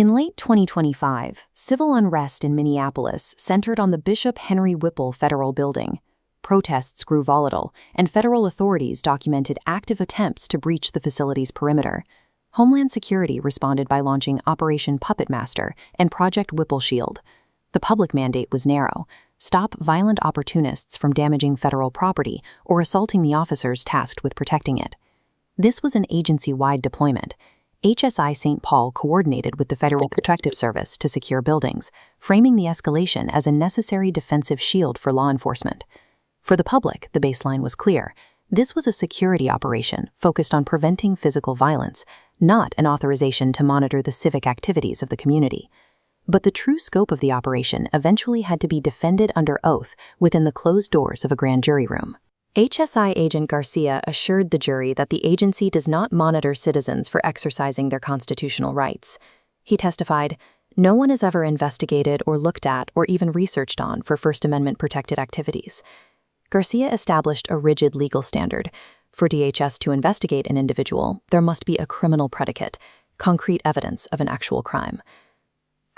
In late 2025, civil unrest in Minneapolis centered on the Bishop Henry Whipple Federal Building. Protests grew volatile, and federal authorities documented active attempts to breach the facility's perimeter. Homeland Security responded by launching Operation Puppet Master and Project Whipple Shield. The public mandate was narrow: stop violent opportunists from damaging federal property or assaulting the officers tasked with protecting it. This was an agency-wide deployment. HSI St. Paul coordinated with the Federal Protective Service to secure buildings, framing the escalation as a necessary defensive shield for law enforcement. For the public, the baseline was clear. This was a security operation focused on preventing physical violence, not an authorization to monitor the civic activities of the community. But the true scope of the operation eventually had to be defended under oath within the closed doors of a grand jury room. HSI agent Garcia assured the jury that the agency does not monitor citizens for exercising their constitutional rights. He testified, "No one is ever investigated or looked at or even researched on for First Amendment-protected activities." Garcia established a rigid legal standard. For DHS to investigate an individual, there must be a criminal predicate, concrete evidence of an actual crime.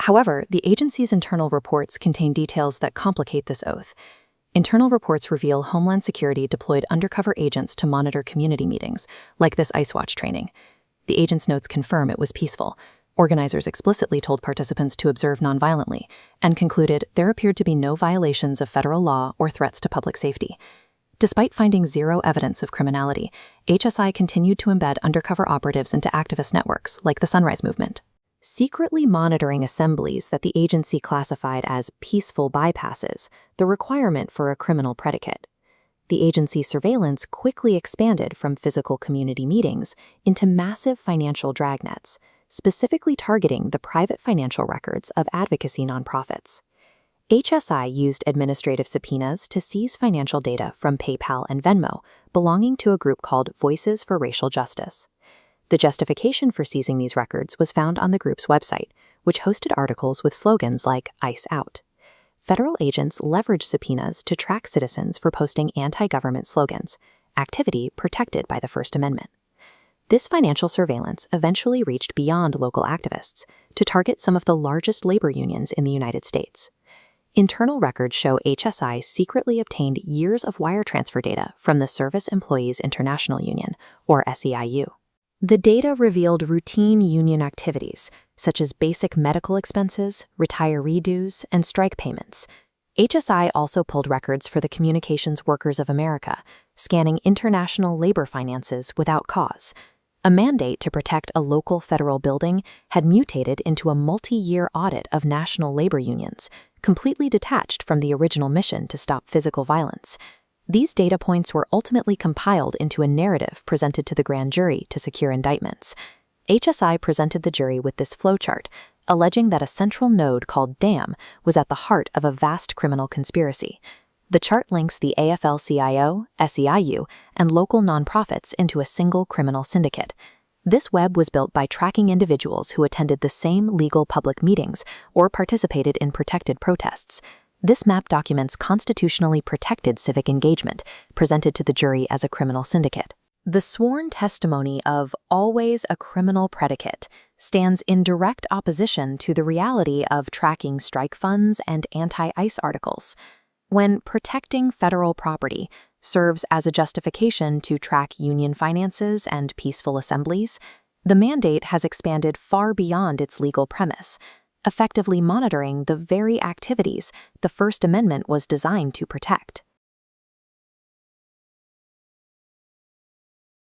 However, the agency's internal reports contain details that complicate this oath. Internal reports reveal Homeland Security deployed undercover agents to monitor community meetings, like this Ice Watch training. The agent's notes confirm it was peaceful. Organizers explicitly told participants to observe nonviolently and concluded there appeared to be no violations of federal law or threats to public safety. Despite finding zero evidence of criminality, HSI continued to embed undercover operatives into activist networks like the Sunrise Movement. Secretly monitoring assemblies that the agency classified as peaceful bypasses, the requirement for a criminal predicate. The agency's surveillance quickly expanded from physical community meetings into massive financial dragnets, specifically targeting the private financial records of advocacy nonprofits. HSI used administrative subpoenas to seize financial data from PayPal and Venmo, belonging to a group called Voices for Racial Justice. The justification for seizing these records was found on the group's website, which hosted articles with slogans like "ICE Out." Federal agents leveraged subpoenas to track citizens for posting anti-government slogans, activity protected by the First Amendment. This financial surveillance eventually reached beyond local activists to target some of the largest labor unions in the United States. Internal records show HSI secretly obtained years of wire transfer data from the Service Employees International Union, or SEIU. The data revealed routine union activities, such as basic medical expenses, retiree dues, and strike payments. HSI also pulled records for the Communications Workers of America, scanning international labor finances without cause. A mandate to protect a local federal building had mutated into a multi-year audit of national labor unions, completely detached from the original mission to stop physical violence. These data points were ultimately compiled into a narrative presented to the grand jury to secure indictments. HSI presented the jury with this flowchart, alleging that a central node called DAM was at the heart of a vast criminal conspiracy. The chart links the AFL-CIO, SEIU, and local nonprofits into a single criminal syndicate. This web was built by tracking individuals who attended the same legal public meetings or participated in protected protests. This map documents constitutionally protected civic engagement, presented to the jury as a criminal syndicate. The sworn testimony of "always a criminal predicate" stands in direct opposition to the reality of tracking strike funds and anti-ICE articles. When protecting federal property serves as a justification to track union finances and peaceful assemblies, the mandate has expanded far beyond its legal premise, effectively monitoring the very activities the First Amendment was designed to protect.